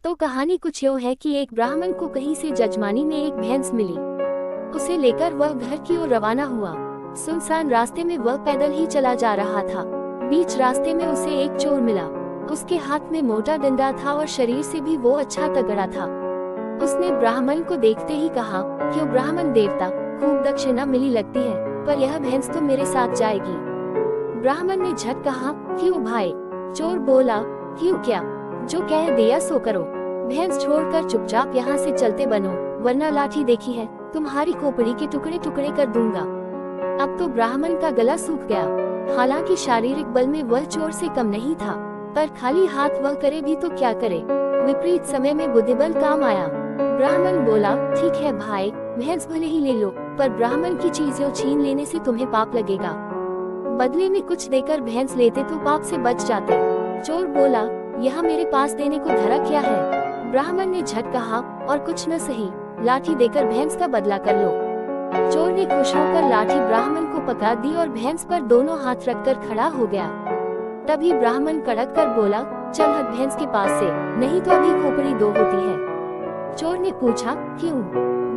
तो कहानी कुछ यूं है कि एक ब्राह्मण को कहीं से जजमानी में एक भैंस मिली। उसे लेकर वह घर की ओर रवाना हुआ। सुनसान रास्ते में वह पैदल ही चला जा रहा था। बीच रास्ते में उसे एक चोर मिला। उसके हाथ में मोटा डंडा था और शरीर से भी वो अच्छा तगड़ा था। उसने ब्राह्मण को देखते ही कहा, क्यों ब्राह्मण देवता, खूब दक्षिणा मिली लगती है, पर यह भैंस तो मेरे साथ जाएगी। ब्राह्मण ने झट कहा, क्यों भाई? चोर बोला, क्यों क्या, जो कह दिया सो करो। भैंस छोड़कर चुपचाप यहाँ से चलते बनो, वरना लाठी देखी है, तुम्हारी खोपड़ी के टुकड़े टुकड़े कर दूंगा। अब तो ब्राह्मण का गला सूख गया। हालांकि शारीरिक बल में वह चोर से कम नहीं था, पर खाली हाथ वह करे भी तो क्या करे। विपरीत समय में बुद्धिबल काम आया। ब्राह्मण बोला, ठीक है भाई, भैंस भले ही ले लो, पर ब्राह्मण की चीजें छीन लेने से तुम्हें पाप लगेगा। बदले में कुछ देकर भैंस लेते तो पाप से बच जाते। चोर बोला, यह मेरे पास देने को धरा क्या है? ब्राह्मण ने झट कहा, और कुछ न सही, लाठी देकर भैंस का बदला कर लो। चोर ने खुश होकर लाठी ब्राह्मण को पकड़ा दी और भैंस पर दोनों हाथ रखकर खड़ा हो गया। तभी ब्राह्मण कड़क कर बोला, चल हट भैंस के पास से, नहीं तो अभी खोपड़ी दो होती है। चोर ने पूछा, क्यों?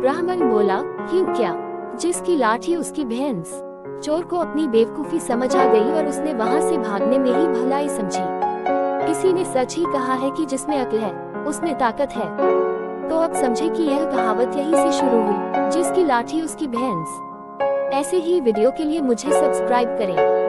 ब्राह्मण बोला, क्यों क्या, जिसकी लाठी उसकी भैंस। चोर को अपनी बेवकूफी समझ आ गई और उसने वहां से भागने में ही भलाई समझी। किसी ने सच ही कहा है कि जिसमें अक्ल है उसमें ताकत है। तो अब समझे कि यह कहावत यहीं से शुरू हुई, जिसकी लाठी उसकी भैंस। ऐसे ही वीडियो के लिए मुझे सब्सक्राइब करें।